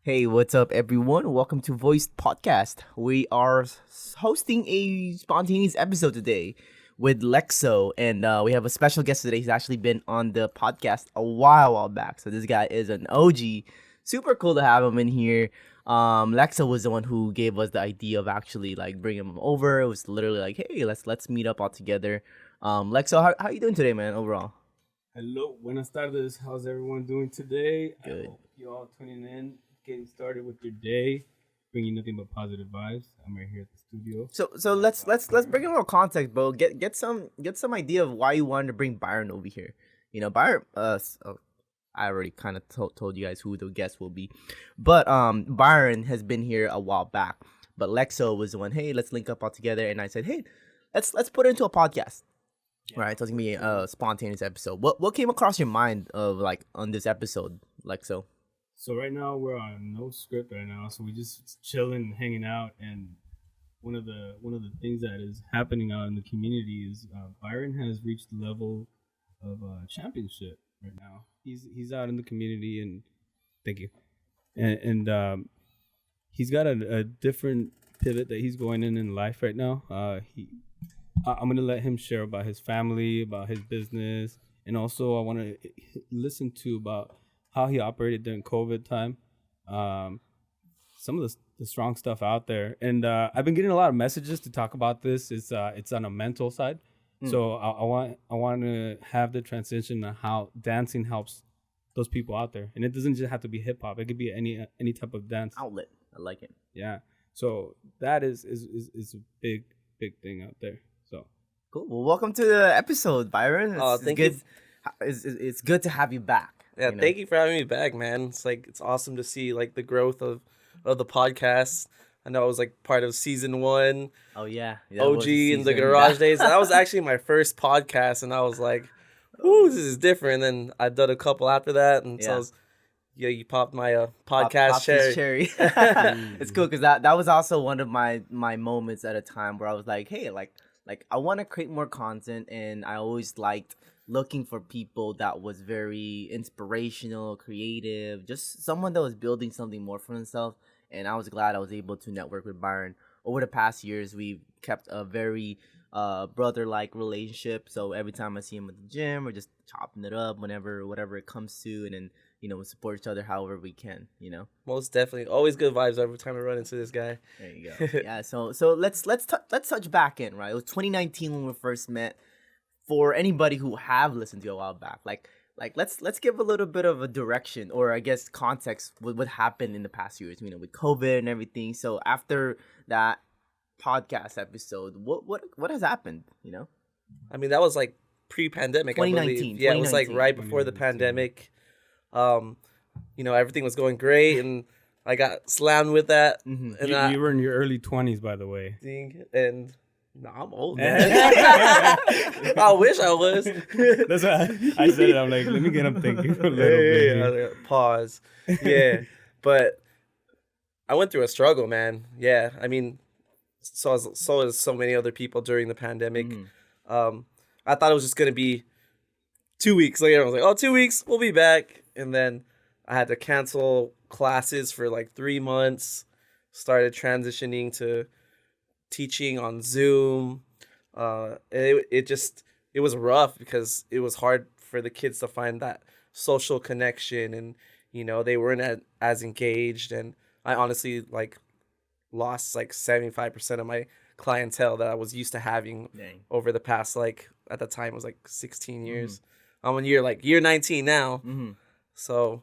Hey, what's up, everyone? Welcome to Voice Podcast. We are hosting a spontaneous episode today with Lexo, and we have a special guest today. He's actually been on the podcast a while back. So this guy is an OG. Super cool to have him in here. Lexo was the one who gave us the idea of actually like bringing him over. It was literally like, hey, let's meet up all together. Lexo, how you doing today, man? Overall, Hello, buenas tardes. How's everyone doing today? Good. I hope you all tuning in, getting started with your day, bringing nothing but positive vibes. I'm right here at the studio. So let's bring in a little context, bro. Get some idea of why you wanted to bring Byron over here. You know, Byron. I already kind of told you guys who the guest will be, but Byron has been here a while back. But Lexo was the one. Hey, let's link up all together, and I said, hey, let's put it into a podcast. Right, so it's gonna be a spontaneous episode. What came across your mind of like on this episode, Lexo? So right now we're on no script right now, so we just chilling, hanging out, and one of the things that is happening out in the community is Byron has reached the level of championship right now. He's out in the community, and thank you, and he's got a different pivot that he's going in life right now. I'm gonna let him share about his family, about his business, and also I want to listen to about how he operated during COVID time. Some of the strong stuff out there, and I've been getting a lot of messages to talk about this. It's on a mental side, so I want to have the transition of how dancing helps those people out there, and it doesn't just have to be hip hop. It could be any type of dance Outlet. I like it. Yeah, so that is a big thing out there. So Cool. Well, welcome to the episode, Byron. Thank you. It's good to have you back. Yeah, thank you for having me back, man. It's awesome to see like the growth of the podcast. I know I was like part of season 1, Oh yeah, OG in the garage days. That was actually my first podcast, and I was like, "Ooh, this is different." And then I've done a couple after that, and so I was, you popped my podcast cherry. It's cool because that was also one of my moments at a time where I was like, hey, like I want to create more content, and I always liked looking for people that was very inspirational, creative, just someone that was building something more for themselves. And I was glad I was able to network with Byron. Over the past years, we've kept a very brother-like relationship. So every time I see him at the gym, we're just chopping it up whatever it comes to, and then we support each other however we can. Most definitely, always good vibes every time I run into this guy. There you go. Yeah. So let's touch back in, right? It was 2019 when we first met. For anybody who have listened to a while back, like let's give a little bit of a direction, or I guess context with what happened in the past years, with COVID and everything. So after that podcast episode, what has happened? I mean, that was like pre-pandemic, I 2019, believe. Yeah, it was like 2019. right before the pandemic. Everything was going great, and I got slammed with that. Mhm. And you were in your early 20s, by the way. and no, I'm old, man. I wish I was. That's why I said it. I'm like, let me get him thinking for a little bit. here. Pause. Yeah, but I went through a struggle, man. Yeah, I mean, so as so many other people during the pandemic. I thought it was just gonna be 2 weeks. Like everyone was like, "Oh, 2 weeks, we'll be back," and then I had to cancel classes for like 3 months. Started transitioning to teaching on Zoom. It was rough because it was hard for the kids to find that social connection, and they weren't as engaged, and I honestly like lost like 75% of my clientele that I was used to having Dang. over the past, like, at the time it was like 16 years. I'm in year 19 now. Mm-hmm. So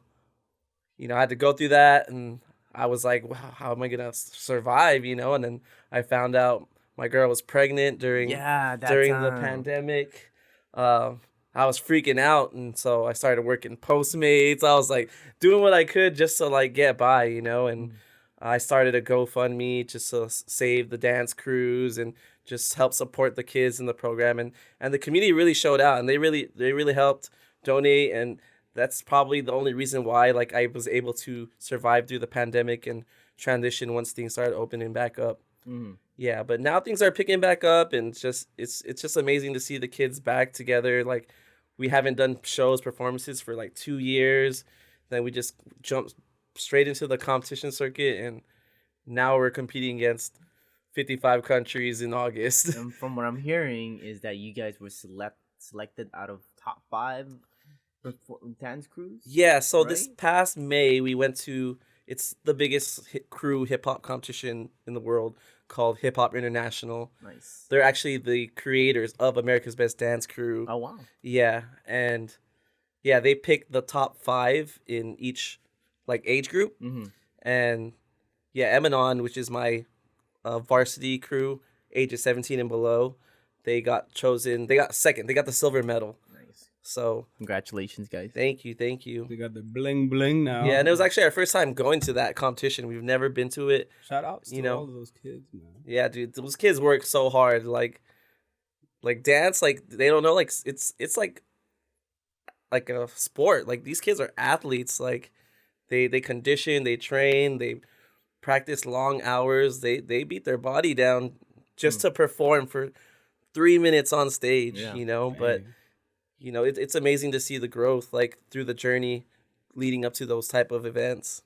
I had to go through that, and I was like, wow, how am I gonna survive? And then I found out my girl was pregnant during the pandemic. I was freaking out, and so I started working Postmates. I was like doing what I could just to like get by, and I started a GoFundMe just to save the dance crews and just help support the kids in the program, and the community really showed out, and they really helped donate, and that's probably the only reason why like I was able to survive through the pandemic and transition once things started opening back up. Yeah, but now things are picking back up, and it's just amazing to see the kids back together. Like, we haven't done performances for like 2 years. Then we just jumped straight into the competition circuit, and now we're competing against 55 countries in August. And from what I'm hearing is that you guys were selected out of top 5 dance crews. Yeah, so this past May we went to, it's the biggest crew hip hop competition in the world called Hip Hop International. Nice. They're actually the creators of America's Best Dance Crew. Oh wow. Yeah, and yeah, they picked the top 5 in each like age group. Mm-hmm. And yeah, Emanon, which is my varsity crew, ages 17 and below, they got chosen. They got second. They got the silver medal. Nice. So congratulations, guys. Thank you. They got the bling bling now. Yeah, and it was actually our first time going to that competition. We've never been to it. Shout out to all of those kids, man. Yeah, dude, those kids work so hard. Like dance, like they don't know. Like it's like a sport. Like these kids are athletes. Like they condition, they train, they practice long hours. They beat their body down just to perform for 3 minutes on stage. Yeah. You know, but you know it's amazing to see the growth like through the journey leading up to those type of events.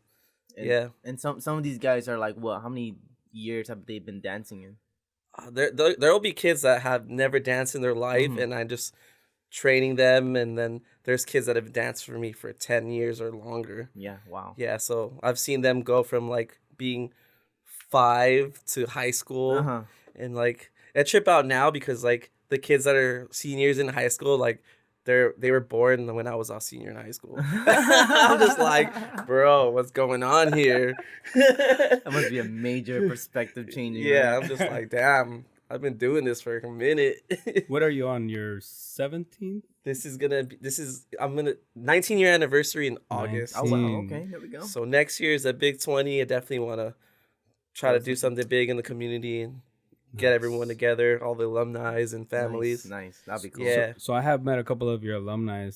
And some of these guys are like, what? How many years have they been dancing in? There will be kids that have never danced in their life, and I'm just training them. And then there's kids that have danced for me for 10 years or longer. Yeah, wow. Yeah, so I've seen them go from like being 5 to high school, and like I trip out now because like the kids that are seniors in high school, like they were born when I was a senior in high school. I'm just like, bro, what's going on here? That must be a major perspective change. Yeah, I'm just like, damn, I've been doing this for a minute. What are you on, your 17th? I'm gonna 19-year anniversary in August. Oh wow, okay, there we go. So next year is a big 20. I definitely want to try to do something big in the community and get everyone together, all the alumni and families. Nice. That'd be cool. Yeah. So I have met a couple of your alumni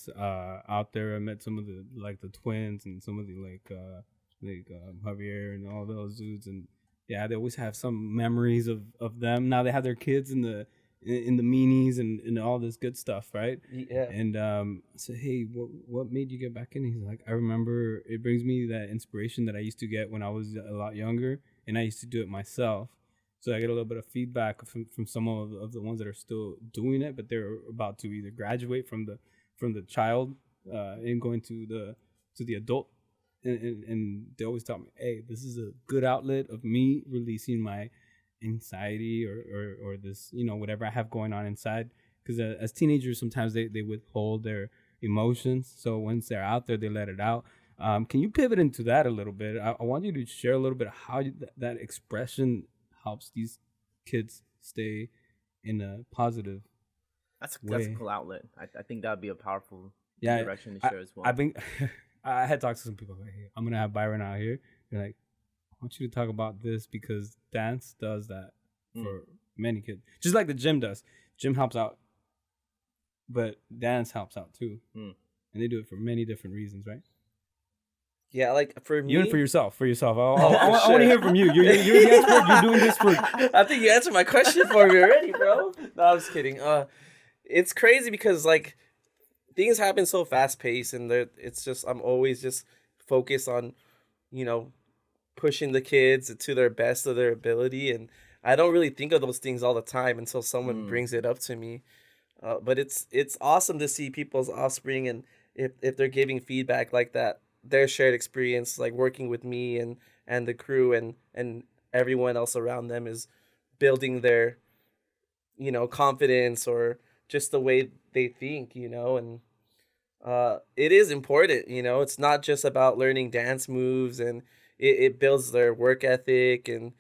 out there. I met some of the twins and some of the Javier and all those dudes, and yeah, they always have some memories of them. Now they have their kids in the meanies and all this good stuff, right? Yeah. And I said, hey, what made you get back in? He's like, I remember it brings me that inspiration that I used to get when I was a lot younger, and I used to do it myself. So I get a little bit of feedback from some of the ones that are still doing it, but they're about to either graduate from the child and going to the adult, and they always tell me, hey, this is a good outlet of me releasing my anxiety or this, whatever I have going on inside, because as teenagers sometimes they withhold their emotions, so once they're out there they let it out. Can you pivot into that a little bit? I want you to share a little bit of how that expression helps these kids stay in a positive That's a cool outlet. I think that would be a powerful direction to share as well. I had talked to some people like, hey, I'm gonna have Byron out here. They're like, I want you to talk about this because dance does that for many kids, just like the gym does. Gym helps out, but dance helps out too, and they do it for many different reasons, right? Yeah, like for me, even for yourself. I want to hear from you. You're the expert. You're doing this for. I think you answered my question for me already, bro. No, I'm just kidding. It's crazy because like things happen so fast paced, and it's just I'm always just focused on, pushing the kids to their best of their ability, and I don't really think of those things all the time until someone brings it up to me. But it's awesome to see people's offspring, and if they're giving feedback like that, their shared experience, like working with me and the crew and everyone else around them is building their, confidence or just the way they think, and it is important, it's not just about learning dance moves, and it builds their work ethic and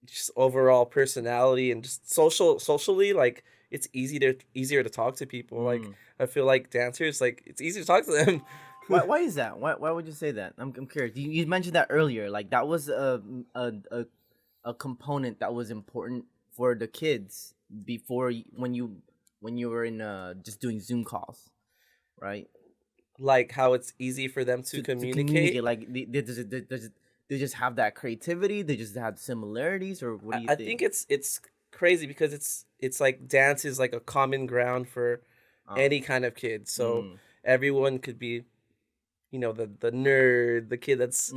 just overall personality and just socially, like it's easier to talk to people. Like I feel like dancers, like it's easy to talk to them. Why is that? Why would you say that? I'm curious. You mentioned that earlier. Like that was a component that was important for the kids before when you were in just doing Zoom calls, right? Like how it's easy for them to communicate. Like they just have that creativity. They just have similarities, or what do you think? I think it's crazy because it's like dance is like a common ground for any kind of kid. So everyone could be the nerd, the kid that's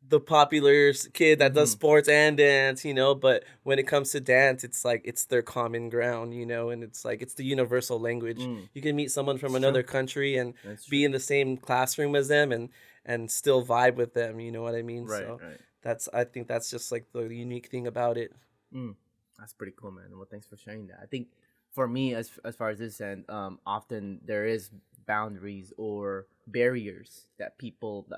the popular kid that does sports and dance, but when it comes to dance, it's like it's their common ground, and it's like it's the universal language. You can meet someone from another country and be in the same classroom as them and still vibe with them, you know what I mean? Right, so right. I think that's just like the unique thing about it. That's pretty cool, man. Well, thanks for sharing that. I think for me, as far as this end, often there is boundaries or barriers that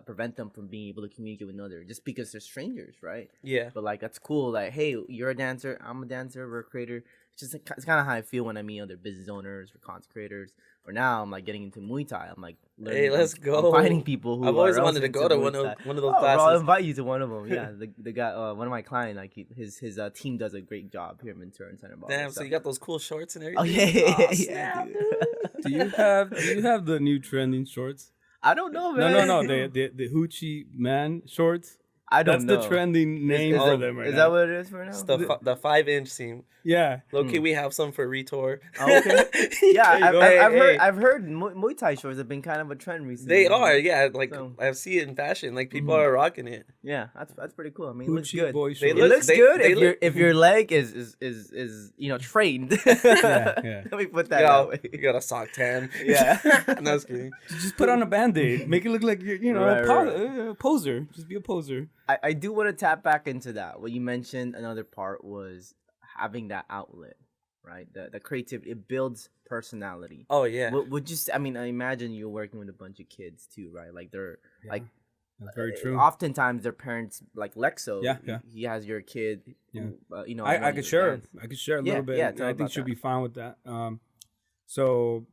prevent them from being able to communicate with another just because they're strangers, right? Yeah. But like that's cool. Like, hey, you're a dancer, I'm a dancer, we're a creator. It's kind of how I feel when I meet other business owners or content creators. Or now I'm like getting into Muay Thai. I'm like, hey, let's go. I'm finding people who I've always wanted to go to one of those classes. Bro, I'll invite you to one of them. Yeah, the guy, one of my clients, like his team does a great job here in Ventura and Santa Barbara. Damn, so you got those cool shorts and everything. Oh yeah, oh, yeah. Do you have the new trending shorts? I don't know, man. No. The Hoochie Man shorts. I don't know. That's the trending name for them right now. Is that what it is for now? It's the 5-inch seam. Yeah. Low-key, we have some for Retour. Oh, okay. Yeah, I've heard Muay Thai shorts have been kind of a trend recently. They are, yeah. Like I see it in fashion. Like people are rocking it. Yeah, that's pretty cool. I mean, it looks good. It looks good if your leg is trained. Yeah. Let me put that out. You got a sock tan. Yeah. No, just kidding. Just put on a Band-Aid. Make it look like you're a poser. Just be a poser. I do want to tap back into that. What you mentioned, another part was having that outlet, right? The creativity, it builds personality. Oh yeah. Would you? I mean, I imagine you're working with a bunch of kids too, right? Like they're like. That's very true. Oftentimes, their parents, like Lexo, yeah. He has your kid. Yeah. Who, I could share. I could share a little bit. Yeah, I think she'll be fine with that. So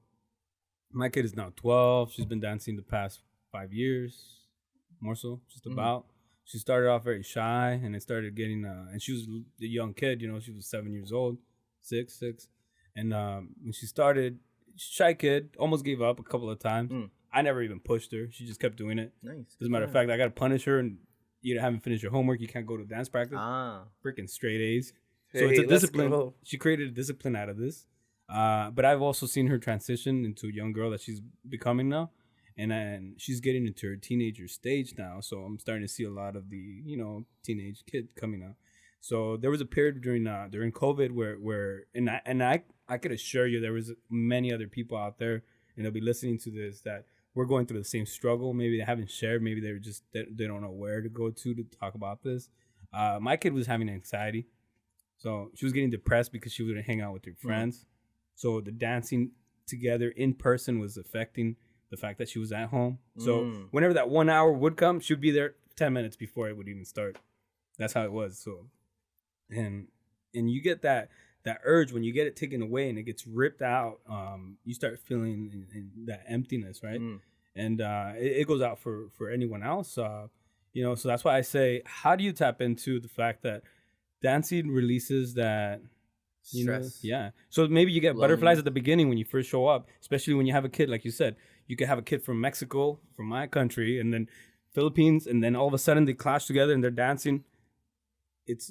my kid is now 12. She's been dancing the past 5 years, more so, just about. She started off very shy, and it started getting. And she was a young kid, she was 7 years old, six, and when she started, shy kid, almost gave up a couple of times. I never even pushed her. She just kept doing it. Nice. As a matter of fact, I got to punish her, and you haven't finished your homework. You can't go to dance practice. Freaking straight A's. So it's a discipline. She created a discipline out of this. But I've also seen her transition into a young girl that she's becoming now. And she's getting into her teenager stage now. So I'm starting to see a lot of the, teenage kid coming out. So there was a period during COVID where I could assure you there was many other people out there, and they'll be listening to this, that we're going through the same struggle. Maybe they haven't shared. Maybe they don't know where to go to talk about this. My kid was having anxiety. So she was getting depressed because she wouldn't hang out with her friends. So the dancing together in person was affecting the fact that she was at home. So whenever that 1 hour would come, she would be there 10 minutes before it would even start. That's how it was. So, and you get that urge when you get it taken away and it gets ripped out. You start feeling that emptiness, right? And it goes out for anyone else. So that's why I say, how do you tap into the fact that dancing releases that stress? Yeah. So maybe you get butterflies at the beginning when you first show up, especially when you have a kid, like you said. You could have a kid from Mexico, from my country, and then Philippines, and then all of a sudden they clash together and they're dancing.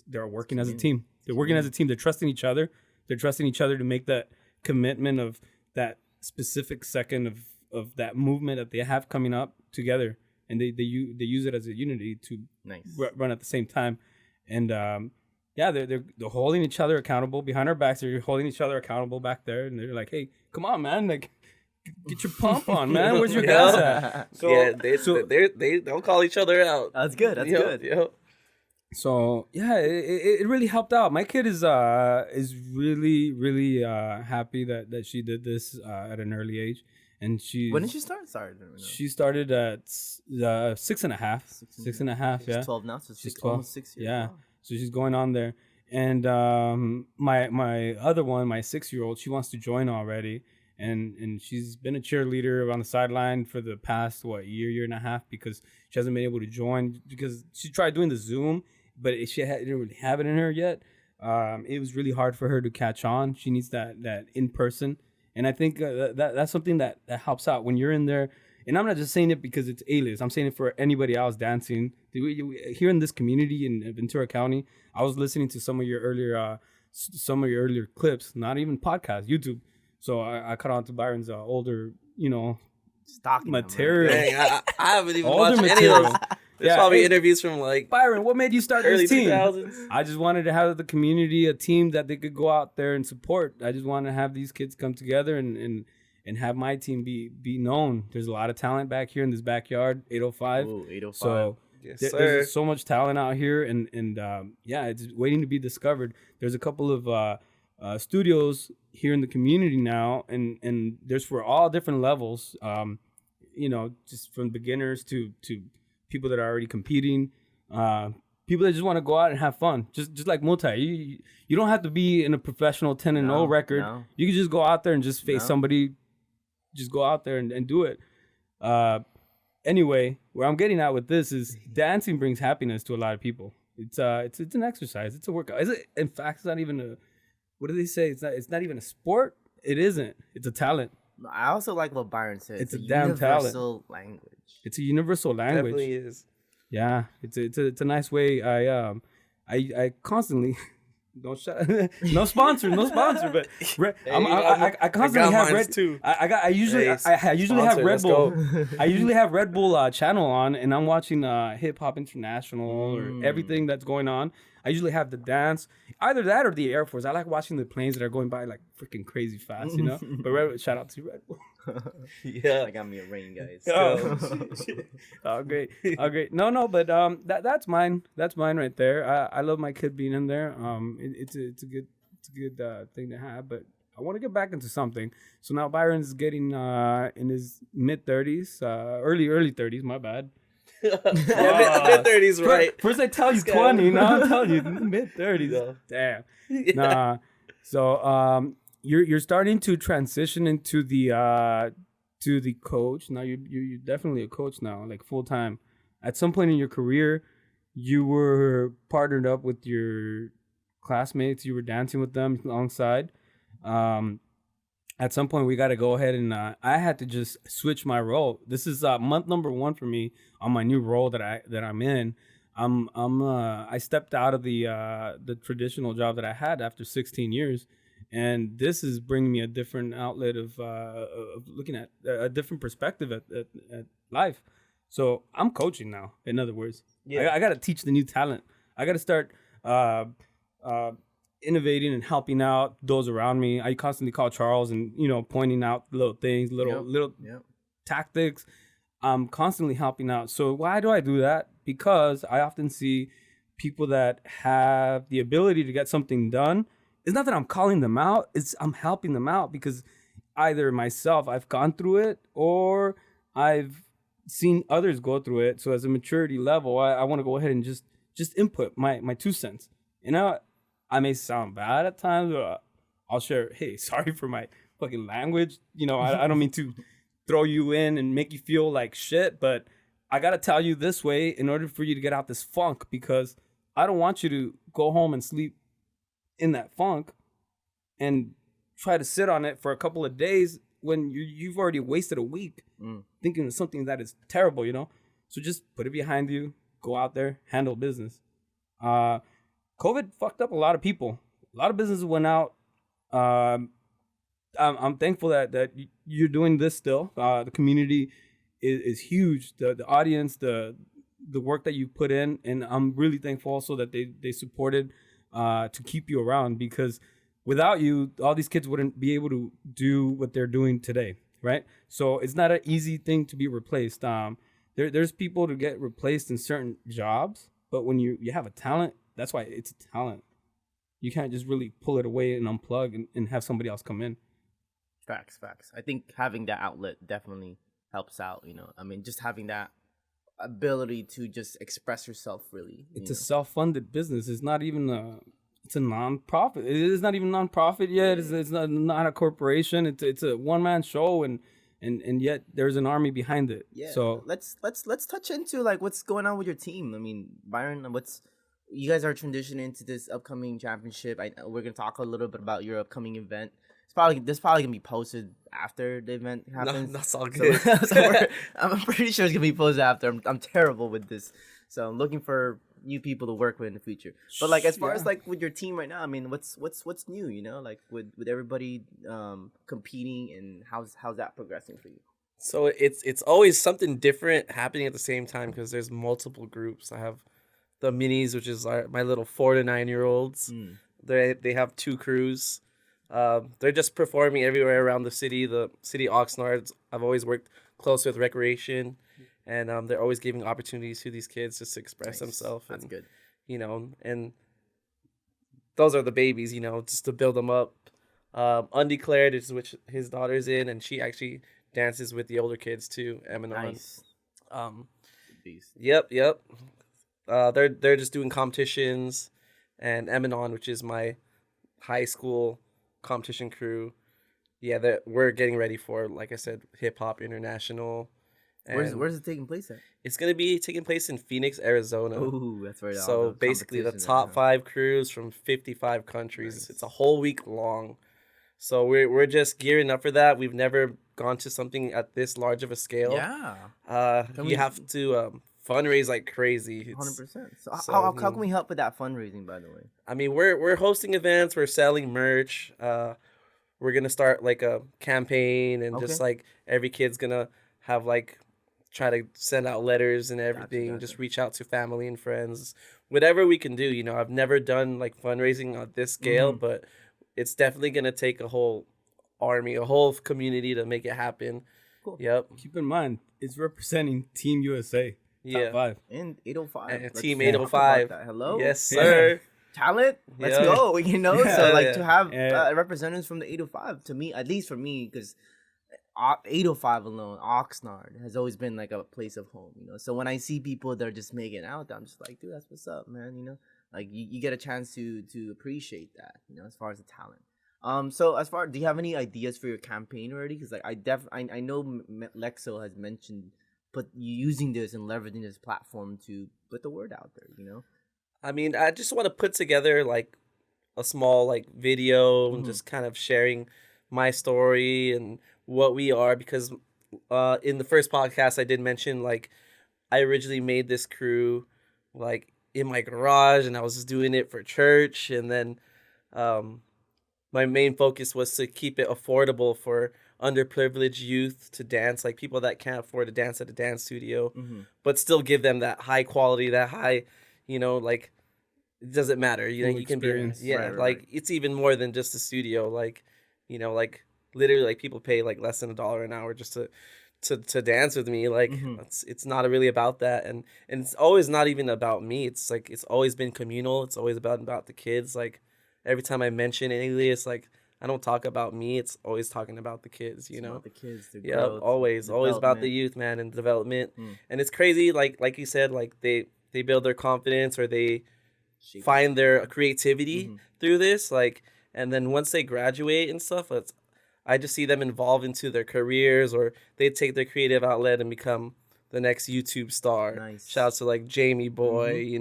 They're working as a team. They're working as a team. They're trusting each other. They're trusting each other to make that commitment of that specific second of that movement that they have coming up together, and they use it as a unity to run at the same time, and they're holding each other accountable behind our backs. They're holding each other accountable back there, and they're like, hey, come on, man, like. Get your pump on, man. Where's your guys at? So, they don't call each other out. That's good. That's good. Yep. So it really helped out. My kid is really really happy that she did this at an early age, and when did she start? Sorry, she started at 6.5. 6.5. Yeah. She's 12 now, so she's 12. Almost 6 years. Yeah. Wow. So she's going on there, and my other one, my 6-year-old, she wants to join already. And she's been a cheerleader on the sideline for the past, year and a half, because she hasn't been able to join because she tried doing the Zoom, but she didn't really have it in her yet. It was really hard for her to catch on. She needs that in person. And I think that's something that helps out when you're in there. And I'm not just saying it because it's Alias. I'm saying it for anybody else dancing. Here in this community in Ventura County, I was listening to some of your earlier clips, not even podcasts, YouTube. So I caught on to Byron's older, Stalking material. Dang, I haven't even watched any of those. There's probably interviews from like Byron. What made you start this team? 2000s? I just wanted to have the community, a team that they could go out there and support. I just wanted to have these kids come together and have my team be known. There's a lot of talent back here in this backyard, 805. Ooh, 805. So Yes, there's so much talent out here, and it's waiting to be discovered. There's a couple of studios here in the community now, and there's for all different levels. Just from beginners to people that are already competing, people that just want to go out and have fun, just like multi. You don't have to be in a professional 10-0 record. No. You can just go out there and just face somebody. Just go out there and do it. Anyway, where I'm getting at with this is dancing brings happiness to a lot of people. It's an exercise. It's a workout. Is it? In fact, it's not even a. What do they say? It's not even a sport. It isn't. It's a talent. I also like what Byron said. It's a damn talent. Universal language. It's a universal language. Definitely is. Yeah, it's a nice way. I constantly don't shut. No sponsor, but I constantly have Red too. I usually have Red Bull. I usually have Red Bull channel on, and I'm watching Hip Hop International or everything that's going on. I usually have the dance, either that or the Air Force. I like watching the planes that are going by like freaking crazy fast, you know. But shout out to Red Bull. Yeah, I got me a ring, guys. Oh, great. No, but that's mine. That's mine right there. I love my kid being in there. It's a good thing to have. But I want to get back into something. So now Byron's getting in his mid 30s, early 30s. My bad. Mid 30s, right? First I tell you 20, now I'm telling you mid 30s. No. Damn. Yeah. Nah. So you're starting to transition into the coach. Now you're definitely a coach now, like full time. At some point in your career, you were partnered up with your classmates. You were dancing with them alongside. At some point, we got to go ahead and I had to just switch my role. This is month number 1 for me on my new role that I'm in. I stepped out of the traditional job that I had after 16 years, and this is bringing me a different outlet of looking at a different perspective at life. So I'm coaching now. In other words, I got to teach the new talent. I got to start innovating and helping out those around me. I constantly call Charles and pointing out little things, little tactics. I'm constantly helping out. So why do I do that? Because I often see people that have the ability to get something done. It's not that I'm calling them out, I'm helping them out because either myself, I've gone through it, or I've seen others go through it. So as a maturity level, I want to go ahead and just input my 2 cents. I may sound bad at times, but I'll share, hey, sorry for my fucking language. I don't mean to throw you in and make you feel like shit, but I got to tell you this way in order for you to get out this funk, because I don't want you to go home and sleep in that funk and try to sit on it for a couple of days when you've already wasted a week thinking of something that is terrible, So just put it behind you, go out there, handle business. COVID fucked up a lot of people. A lot of businesses went out. I'm thankful that you're doing this still. The community is huge. The audience, the work that you put in, and I'm really thankful also that they supported to keep you around, because without you, all these kids wouldn't be able to do what they're doing today, right? So it's not an easy thing to be replaced. There's people to get replaced in certain jobs, but when you have a talent, that's why it's a talent. You can't just really pull it away and unplug and have somebody else come in. Facts. I think having that outlet definitely helps out, I mean, just having that ability to just express yourself, really. It's a self-funded business. It's not even it's a non-profit. It is not even non-profit yet. It's not a corporation. It's a one-man show, and yet there's an army behind it. Yeah. So let's touch into like what's going on with your team. I mean, Byron, you guys are transitioning to this upcoming championship. We're gonna talk a little bit about your upcoming event. This probably gonna be posted after the event happens. No, that's all good. I'm pretty sure it's gonna be posted after. I'm terrible with this, so I'm looking for new people to work with in the future. But like as far as like with your team right now, I mean, what's new? Like with everybody competing, and how's that progressing for you? So it's always something different happening at the same time because there's multiple groups. I have the minis, which is my little 4 to 9 year olds. They have two crews. They're just performing everywhere around the city Oxnard. I've always worked close with recreation, and they're always giving opportunities to these kids just to express themselves. That's good. And those are the babies, just to build them up. Undeclared is which his daughter's in, and she actually dances with the older kids too. Eminon. Nice. Yep. They're just doing competitions, and Eminon, which is my high school competition crew. Yeah, that we're getting ready for, like I said, Hip Hop International. Where's it taking place at? It's gonna be taking place in Phoenix, Arizona. Oh, that's right. So basically, the top 5 crews from 55 countries. Nice. It's a whole week long. So we're just gearing up for that. We've never gone to something at this large of a scale. Yeah. You have to fundraise like crazy. 100%. So how can we help with that fundraising, by the way? I mean, we're hosting events. We're selling merch. We're gonna start like a campaign, and just like every kid's gonna have like try to send out letters and everything. Gotcha. Just reach out to family and friends, whatever we can do. I've never done like fundraising on this scale, but it's definitely gonna take a whole army, a whole community to make it happen. Cool. Yep. Keep in mind, it's representing Team USA. Top 5. And 805. Team 805. Hello? Yes, sir. Talent? Let's go. So like to have representatives from the 805, to me, at least for me, because 805 alone, Oxnard, has always been like a place of home, So when I see people that are just making out, I'm just like, dude, that's what's up, man, Like you get a chance to appreciate that, as far as the talent. So do you have any ideas for your campaign already? Because like I know Lexo has mentioned using this and leveraging this platform to put the word out there, I mean, I just want to put together like a small like video and just kind of sharing my story and what we are, because in the first podcast I did mention like I originally made this crew like in my garage, and I was just doing it for church, and then my main focus was to keep it affordable for underprivileged youth to dance, like people that can't afford to dance at a dance studio, but still give them that high quality, that high, like it doesn't matter, you can be right. It's even more than just a studio, like like literally like people pay like less than $1 an hour just to dance with me, like it's not really about that, and it's always not even about me. It's like it's always been communal. It's always about the kids. Like every time I mention Alias, like I don't talk about me. It's always talking about the kids, About the kids, the growth, always about the youth, man, and development. And it's crazy, like you said, like they build their confidence, or they find their creativity through this, like, and then once they graduate and stuff, I just see them evolve into their careers, or they take their creative outlet and become the next YouTube star. Nice. Shouts to like Jamie Boy,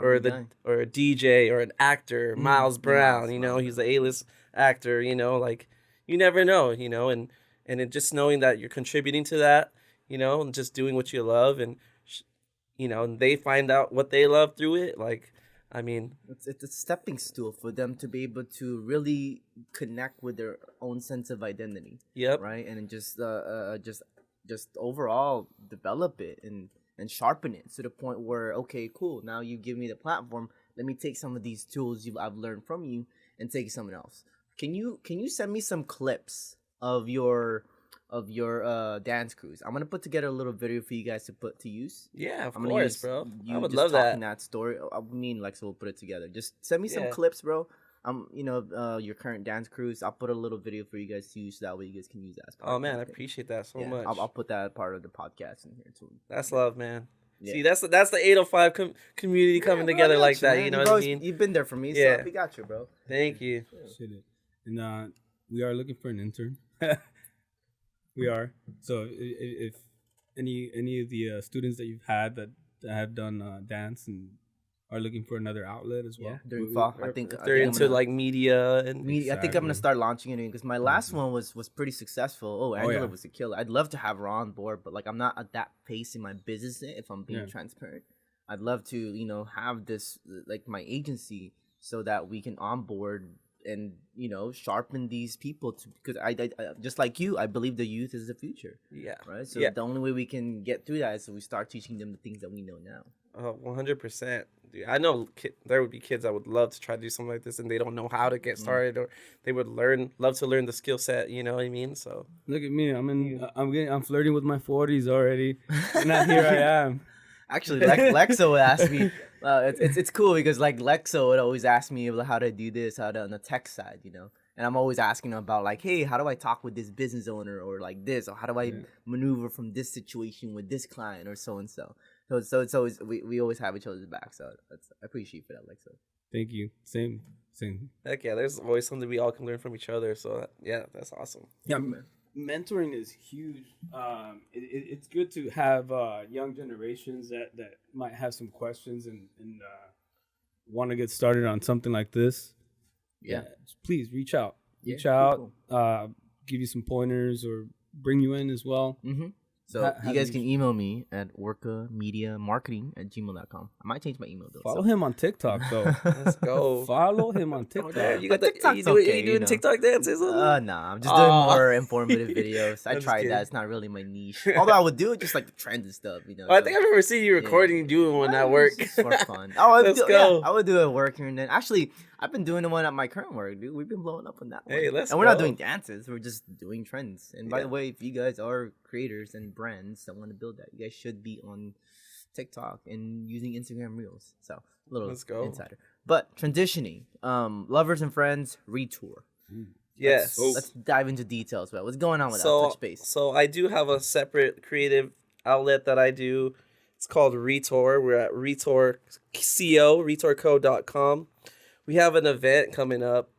or a DJ or an actor, Miles Brown, he's the A-list actor, like you never know, and it just knowing that you're contributing to that, and just doing what you love, and and they find out what they love through it, like I mean, it's a stepping stool for them to be able to really connect with their own sense of identity. Yep. Right, and just overall develop it and sharpen it to the point where, okay, cool, now you give me the platform. Let me take some of these tools I've learned from you and take something else. Can you send me some clips of your dance crews? I'm gonna put together a little video for you guys to put to use. Yeah, of course, bro. I would love that. That story. Me and Lex will put it together. Just send me some clips, bro. Your current dance crews. I'll put a little video for you guys to use, so that way you guys can use that as part. Oh man, I appreciate that so much. I'll put that part of the podcast in here too. That's love, man. Yeah. See, that's the 805 community coming together like that. You know what I mean? You've been there for me, so we got you, bro. Thank you. And we are looking for an intern. We are. So if any of the students that you've had that have done dance and are looking for another outlet as well. Yeah, during fall, I think they're into like media and media. Exactly. I think I'm gonna start launching it because my last one was pretty successful. Angela was a killer. I'd love to have her on board, but like I'm not at that pace in my business if I'm being transparent. I'd love to have this like my agency so that we can onboard and sharpen these people because I just like you, I believe the youth is the future. Yeah. Right. So the only way we can get through that is so we start teaching them the things that we know now. 100%. Dude, I know there would be kids that would love to try to do something like this, and they don't know how to get started, or they would love to learn the skill set. You know what I mean? So look at me. I'm flirting with my 40s already, and now here I am. Actually, Lexo would ask me. It's cool because like Lexo would always ask me about how to do this, how to on the tech side, and I'm always asking him about like, hey, how do I talk with this business owner or like this, or how do I maneuver from this situation with this client or so and so. So it's always we always have each other's back. So I appreciate for that, Lexo. Thank you. Same. Heck yeah, there's always something we all can learn from each other. So yeah, that's awesome. Yeah, mentoring is huge. It's good to have young generations that might have some questions and want to get started on something like this. Yeah, please reach out. Reach out. Cool. Give you some pointers or bring you in as well. Mm-hmm. So you guys can email me at orcamediamarketing@gmail.com. I might change my email though. Follow him on TikTok though. Let's go. Follow him on TikTok. You got the TikTok's you doing TikTok dances? Nah, I'm just doing more informative videos. I tried that. It's not really my niche. Although I would do it just like the trends and stuff, I think I've ever seen you recording doing one at work. It's for fun. Let's go. I would do it at work here and then. Actually, I've been doing the one at my current work, dude. We've been blowing up on that one. Hey, let's go. And we're not doing dances. We're just doing trends. And by the way, if you guys are creators and brands that want to build that, you guys should be on TikTok and using Instagram Reels. So a little insider. But transitioning, Lovers and Friends retour. Yes. Let's dive into details. About what's going on with that. Touch base. So I do have a separate creative outlet that I do. It's called Retour. We're at retourco.com. We have an event coming up.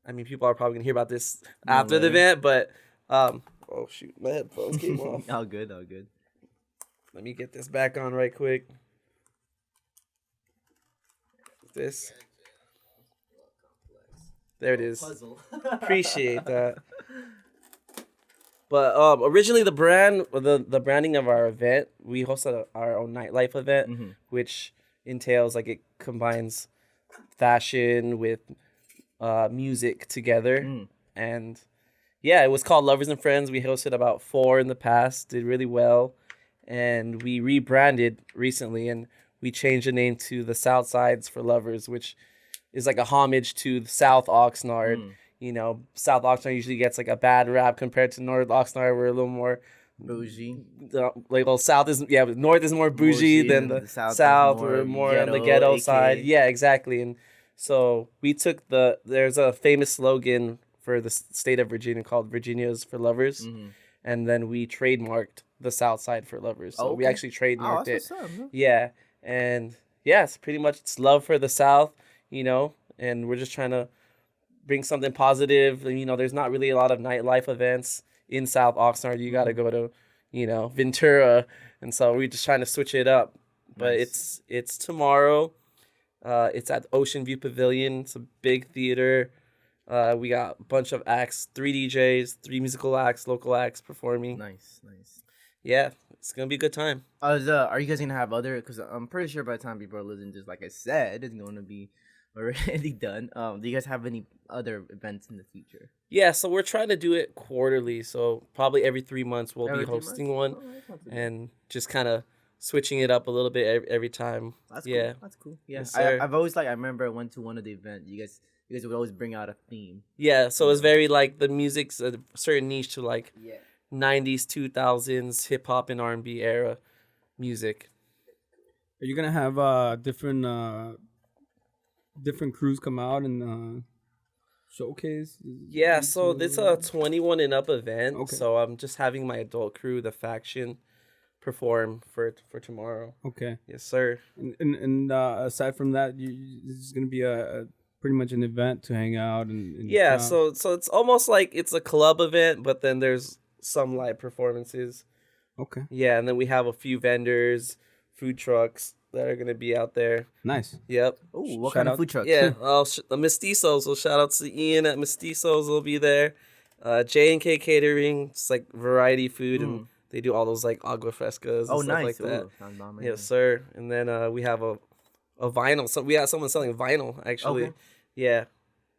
I mean, people are probably going to hear about this after the event, but oh shoot, my headphones came off. All good. Let me get this back on right quick. This. There it is. Appreciate that. But originally the branding of our event, we hosted our own nightlife event, which entails like it combines fashion with music together. And yeah, it was called Lovers and Friends. We hosted about 4 in the past, did really well. And we rebranded recently and we changed the name to the South Sides for Lovers, which is like a homage to the South Oxnard. South Oxnard usually gets like a bad rap compared to North Oxnard. We're a little more bougie. North is more bougie than the South. We're more on the ghetto side. Yeah, exactly. And so we took there's a famous slogan for the state of Virginia called Virginia's for Lovers. And then we trademarked the South Side for Lovers. So we actually trademarked it. Yeah. And yes, pretty much it's love for the South, and we're just trying to bring something positive. There's not really a lot of nightlife events in South Oxnard. You got to go to, Ventura. And so we're just trying to switch it up. But it's tomorrow. It's at Ocean View Pavilion. It's a big theater. We got a bunch of acts, 3 DJs, 3 musical acts, local acts performing. Nice. Yeah, it's going to be a good time. Are you guys going to have other, because I'm pretty sure by the time people are listening, just like I said, it's going to be already done. Do you guys have any other events in the future? Yeah, so we're trying to do it quarterly. So probably every 3 months we'll be hosting one and just kind of switching it up a little bit every time. That's cool. That's cool. Yeah, yes, I've always I remember I went to one of the events. You guys would always bring out a theme. Yeah, so it's very the music's a certain niche to 90s, 2000s hip hop and R&B era music. Are you gonna have different crews come out and showcase? Yeah, so it's a 21 and up event. Okay. So I'm just having my adult crew, the Faction, perform for tomorrow. Okay. Yes, sir. And aside from that, this is gonna be a pretty much an event to hang out and yeah. So it's almost like it's a club event, but then there's some live performances. Okay. Yeah, and then we have a few vendors, food trucks that are gonna be out there. Nice. Yep. Oh, what kind of food trucks? Yeah, the Mestizos. So shout out to Ian at Mestizos. Will be there. J&K Catering. It's variety food and they do all those agua frescas and stuff like that. Yes, sir. And then we have a vinyl. So we have someone selling vinyl actually. Okay. Yeah.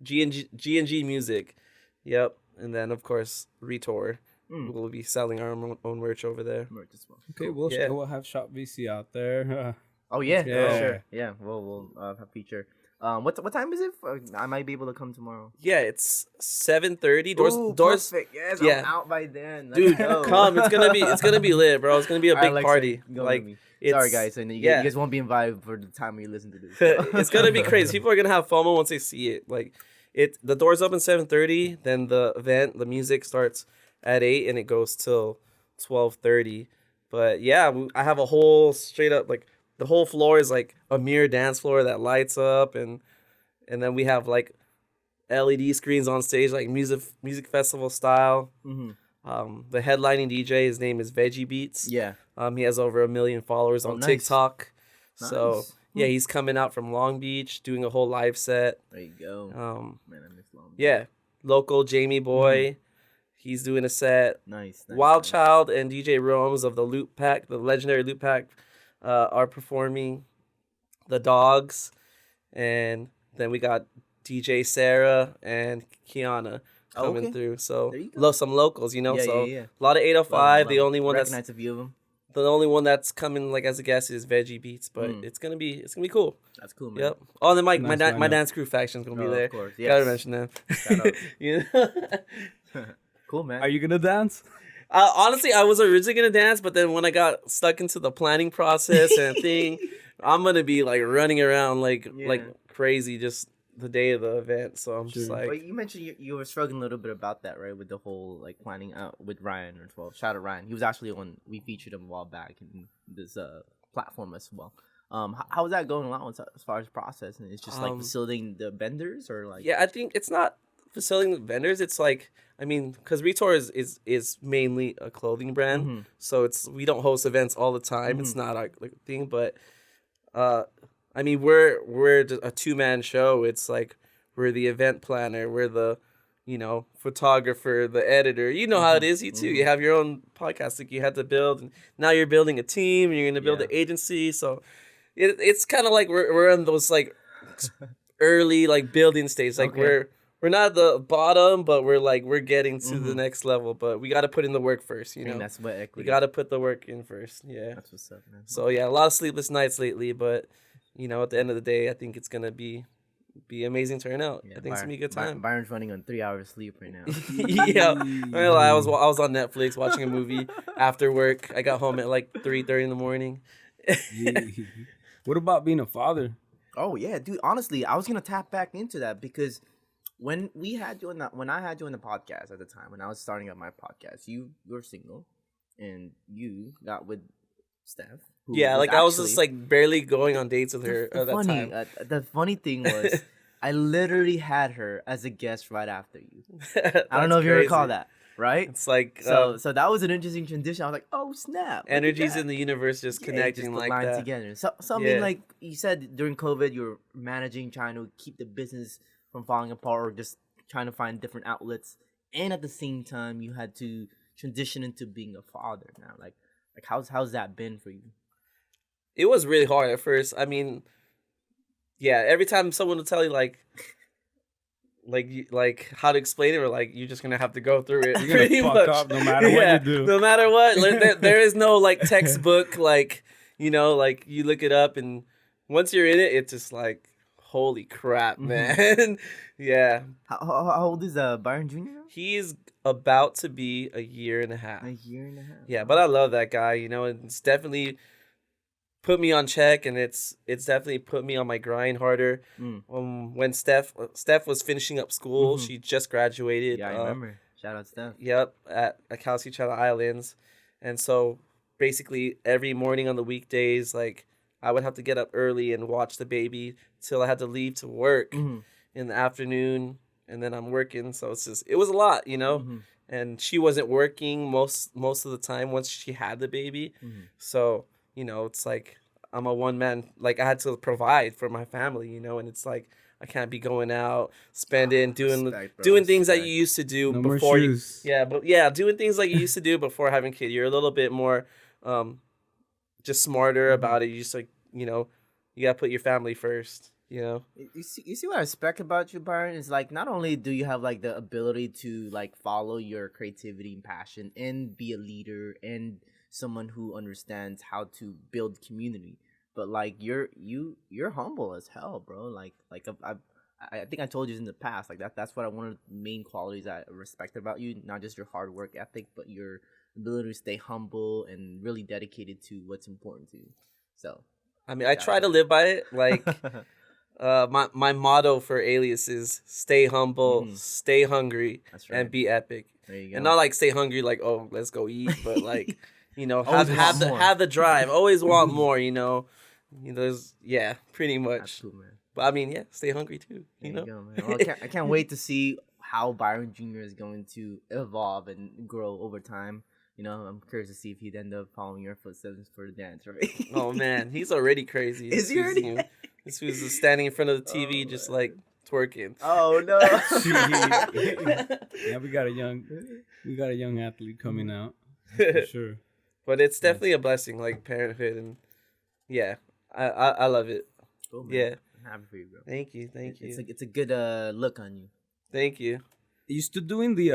G&G Music. Yep. And then, of course, Retour. We'll be selling our own merch over there. Merch as well. Okay, we'll have Shop VC out there. Oh yeah, sure. Yeah, we'll have feature. What time is it? I might be able to come tomorrow. Yeah, it's 7:30. Doors. Perfect. Yes, yeah. I'm out by then. Dude, come. It's gonna be lit, bro. It's gonna be a big party. Like, sorry guys, and you guys won't be invited for the time when you listen to this. It's gonna be crazy. People are gonna have FOMO once they see it. Like, the doors open 7:30. Then the music starts at 8 and it goes till 12:30. But yeah, I have a whole straight up like. The whole floor is like a mirror dance floor that lights up, and then we have like LED screens on stage, like music festival style. Mm-hmm. The headlining DJ, his name is Veggie Beats. Yeah. He has over 1 million followers on TikTok. Nice. So yeah, he's coming out from Long Beach, doing a whole live set. There you go. Man, I miss Long Beach. Yeah, local Jamie Boy. Mm-hmm. He's doing a set. Nice. Wild Child and DJ Rome's of the Loop Pack, the legendary Loop Pack. Are performing the Dogs, and then we got DJ Sarah and Kiana coming through. So love some locals, you know. A lot of 805. The only one recognize a few of them. The only one that's coming like as a guest is Veggie Beats, but it's gonna be cool. That's cool, man. Yep. Oh, and then my dance crew faction's gonna be there. Of course, yes. Gotta mention them. Shout out. You know? Cool, man. Are you gonna dance? Honestly, I was originally gonna dance, but then when I got stuck into the planning process and thing, I'm gonna be like running around like crazy just the day of the event. So I'm just like. Well, you mentioned you were struggling a little bit about that, right? With the whole like planning out with Ryan as well. Shout out Ryan. He was actually we featured him a while back in this platform as well. How is that going along as far as process? And it's just like facilitating the vendors or like. Yeah, I think it's not facilitating the vendors. It's like. I mean, because Retour is mainly a clothing brand, so we don't host events all the time. It's not our thing, but I mean, we're a 2-man show. It's like we're the event planner, we're the photographer, the editor. You know how it is. You too. You have your own podcast. Like you had to build, and now you're building a team, and you're gonna build an agency. So it's kind of like we're in those like early like building stage. Like we're not at the bottom, but we're getting to the next level. But we got to put in the work first, you know. That's what equity. You got to put the work in first. Yeah. That's what's up, man. So yeah, a lot of sleepless nights lately, but at the end of the day, I think it's gonna be amazing turnout. Yeah, I think it's gonna be a good time. Byron's running on 3 hours sleep right now. Yeah, I was on Netflix watching a movie after work. I got home at like 3:30 in the morning. What about being a father? Oh yeah, dude. Honestly, I was gonna tap back into that because. When I had you on the podcast at the time, when I was starting up my podcast, you were single, and you got with Steph. Yeah, like I was just like barely going on dates with her at that time. The funny thing was, I literally had her as a guest right after you. I don't know if you recall that, right? It's like so that was an interesting transition. I was like, oh snap! Energies in the universe just connecting just like that together. So something like you said during COVID, you were managing, trying to keep the business from falling apart or just trying to find different outlets, and at the same time you had to transition into being a father now. Like how's that been for you? It was really hard at first. I mean, yeah, every time someone will tell you like how to explain it, or like you're just gonna have to go through it. You're gonna fuck up no matter what you do. No matter what, there is no like textbook like like you look it up, and once you're in it, it's just like. Holy crap, man. Yeah. How old is Byron Jr. now? He's about to be a year and a half. A year and a half. Yeah, but I love that guy, it's definitely put me on check, and it's definitely put me on my grind harder. When Steph was finishing up school, she just graduated. Yeah, I remember. Shout out Steph. Yep, at Cal State Channel Islands. And so basically every morning on the weekdays, like I would have to get up early and watch the baby till I had to leave to work in the afternoon, and then I'm working. So it was a lot, And she wasn't working most of the time once she had the baby. So, it's like I'm a one-man, like I had to provide for my family, and it's like I can't be going out, spending, doing things that you used to do before you. Yeah, doing things like you used to do before having a kid. You're a little bit more just smarter about it. You just like, you gotta put your family first. You see what I respect about you, Byron, is like not only do you have like the ability to like follow your creativity and passion and be a leader and someone who understands how to build community, but like you're humble as hell, bro. I think I told you in the past, like that's what one of the main qualities I respect about you, not just your hard work ethic, but your ability to stay humble and really dedicated to what's important to you. So I mean, I try to live by it. Like my motto for Alias is stay humble, stay hungry, and be epic. There you go. And not like stay hungry, like, oh, let's go eat, but like, have the drive. Always want more, pretty much. Absolutely, man. But I mean, stay hungry too. There you go, man. Well, I can't wait to see how Byron Jr. is going to evolve and grow over time. I'm curious to see if he'd end up following your footsteps for the dance, right? Oh man, he's already crazy. Is he already? This was standing in front of the TV, just like twerking. Oh no! Yeah, we got a young athlete coming out for sure. But it's definitely a blessing, like parenthood, and I love it. Cool, man. Yeah, I'm happy for you, bro. Thank you. It's a good look on you. Thank you. Are you still doing the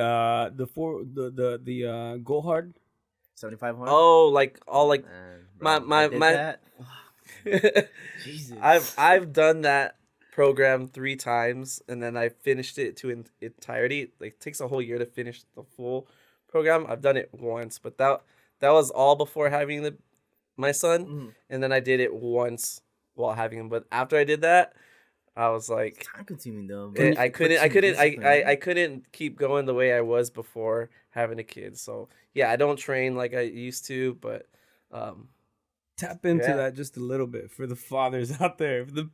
go hard 7,500? Oh, like all like Man, my Jesus. I've done that program 3 times, and then I finished it to entirety. Like it takes a whole year to finish the full program. I've done it once, but that was all before having my son, and then I did it once while having him. But after I did that, I was like, it's time consuming though. I couldn't keep going the way I was before having a kid. So I don't train like I used to, but tap into that just a little bit for the fathers out there, for the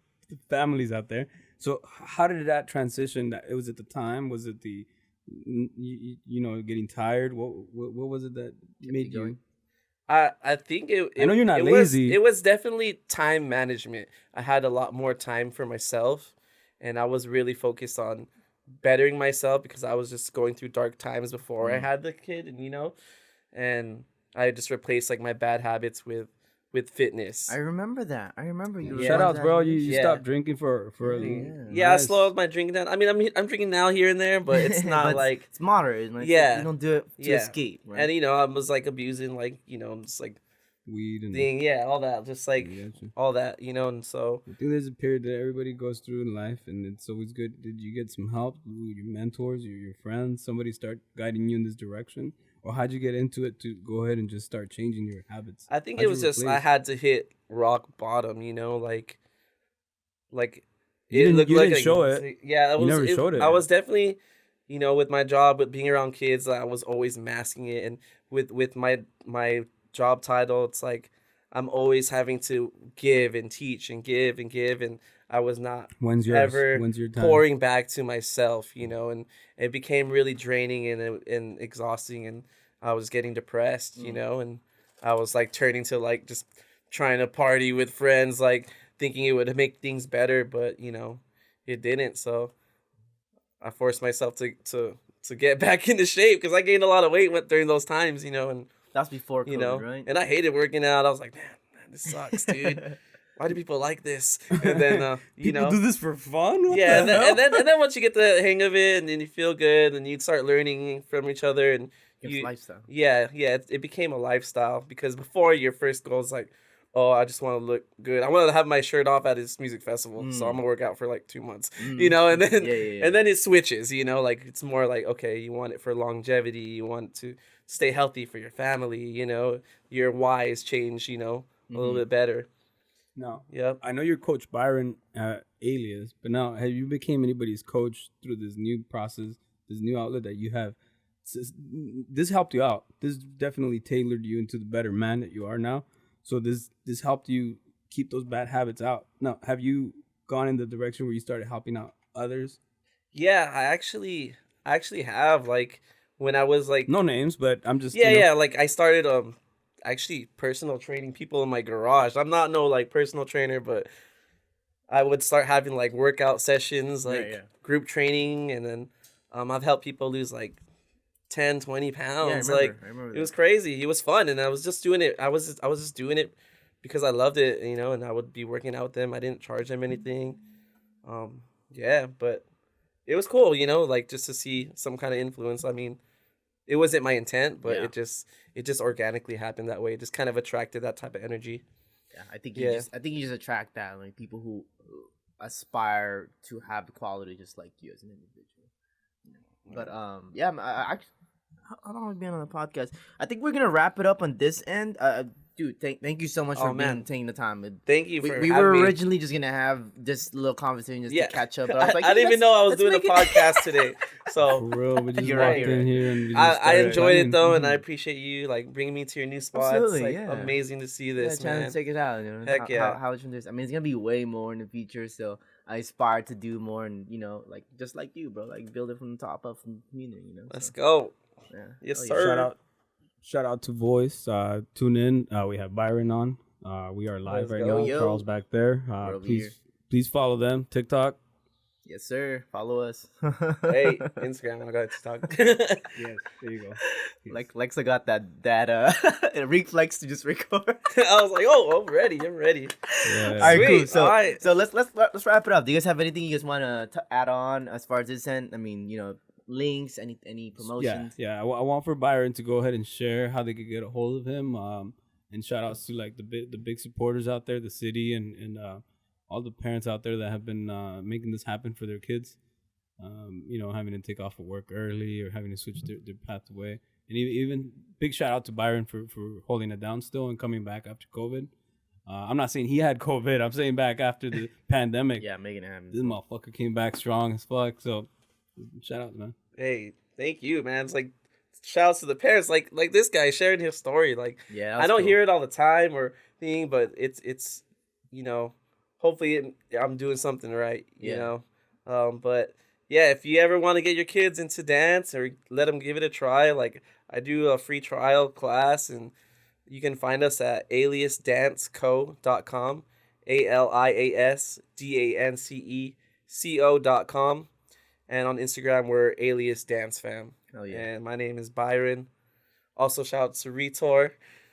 families out there. So how did that transition? That it was at the time? Was it the getting tired? What was it that made you going? I think I know you're not lazy. It was definitely time management. I had a lot more time for myself, and I was really focused on bettering myself because I was just going through dark times before I had the kid, and I just replaced like my bad habits with fitness. I remember that. I remember you. Shout outs, bro. You stopped drinking for I slowed my drinking down. I mean, I'm drinking now here and there, but it's not like it's moderate. Like, you don't do it to escape. Right? And I was like abusing like just like weed and all that, just like all that, and so I think there's a period that everybody goes through in life, and it's always good. Did you get some help? Your mentors, your friends, somebody start guiding you in this direction? Or how'd you get into it to go ahead and just start changing your habits? I think it was just I had to hit rock bottom, like you didn't show it. Yeah, you never showed it. I was definitely, with my job, with being around kids, I was always masking it, and with my job title, it's like I'm always having to give and teach and give and give, and I was not When's your time? Pouring back to myself, and it became really draining and exhausting, and I was getting depressed, and I was like turning to like just trying to party with friends, like thinking it would make things better, but it didn't. So I forced myself to get back into shape because I gained a lot of weight during those times, and that's before COVID, right? And I hated working out. I was like, man, this sucks, dude. Why do people like this? And then people do this for fun. What and then once you get the hang of it, and then you feel good, and you start learning from each other, and it's lifestyle. It became a lifestyle because before your first goal is like, oh, I just want to look good. I wanted to have my shirt off at his music festival, so I'm gonna work out for like 2 months, and then and then it switches, like it's more like, okay, you want it for longevity, you want to stay healthy for your family, your whys change, a little bit better. No. Yep. I know you're Coach Byron Alias, but now have you became anybody's coach through this new process, this new outlet that you have? This helped you out. This definitely tailored you into the better man that you are now. So this helped you keep those bad habits out. Now, have you gone in the direction where you started helping out others? Yeah, I actually have, like when I was like, no names, but I'm just like I started actually personal training people in my garage. I'm not no like personal trainer, but I would start having like workout sessions, like group training, and then I've helped people lose like 10, 20 pounds. I remember it was crazy. It was fun, and I was just doing it. I was just doing it because I loved it, and I would be working out with them. I didn't charge them anything. Yeah, but it was cool, you know, like just to see some kind of influence. I mean, it wasn't my intent, but Yeah. it just organically happened that way. It just kind of attracted that type of energy. Yeah, I think you just attract that, like people who aspire to have the quality just like you as an individual. But yeah, how long have we been on the podcast? I think we're gonna wrap it up on this end. Dude, thank you so much for taking the time. Thank you for we were originally just gonna have this little conversation just to catch up. But I was like, I didn't even know I was doing a podcast today. So for real, we just walked in here and I enjoyed it though, and I appreciate you like bringing me to your new spots. Absolutely, like amazing to see this. Yeah, trying to check it out. You know, Heck yeah. How it's from this. I mean, it's gonna be way more in the future. So I aspire to do more, and you know, like just like you, bro, like build it from the top up from the community. You know, let's go. Yeah. Yes, sir. Shout out to Voice. Tune in. We have Byron on. We are live right now. Charles back there. Please follow them. TikTok. Yes, sir. Follow us. Hey, Instagram. I got TikTok. Yes, there you go. Yes. Like Lexo got that reflex to just record. I was like, oh, I'm ready. Yeah. All right, cool. So let's wrap it up. Do you guys have anything you guys want to add on as far as this end? I mean, you know, links, any promotions? Yeah. I want for Byron to go ahead and share how they could get a hold of him. And shout outs to like the big supporters out there, the city, and all the parents out there that have been making this happen for their kids. You know, having to take off of work early or having to switch their pathway. And even big shout out to Byron for holding it down still and coming back after COVID. I'm not saying he had COVID. I'm saying back after the pandemic. Yeah, making it happen. This motherfucker came back strong as fuck. So shout out, man. Hey, thank you, man. It's like shouts to the parents, like this guy sharing his story. Like, yeah, I don't hear it all the time or thing, but it's you know, hopefully I'm doing something right. You know, but yeah, if you ever want to get your kids into dance or let them give it a try, like I do a free trial class, and you can find us at aliasdanceco.com, ALIASDANCECO.com. And on Instagram, we're Alias Dance Fam. Oh, yeah. And my name is Byron. Also, shout out to Ritor.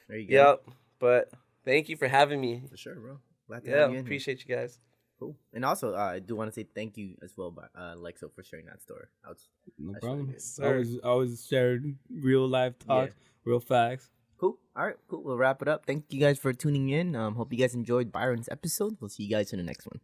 There you go. Yep. But thank you for having me. For sure, bro. Glad to have you in appreciate you guys. Cool. And also, I do want to say thank you as well, by Lexo, for sharing that story. No problem. Really I always shared real life talk, real facts. Cool. All right, cool. We'll wrap it up. Thank you guys for tuning in. Hope you guys enjoyed Byron's episode. We'll see you guys in the next one.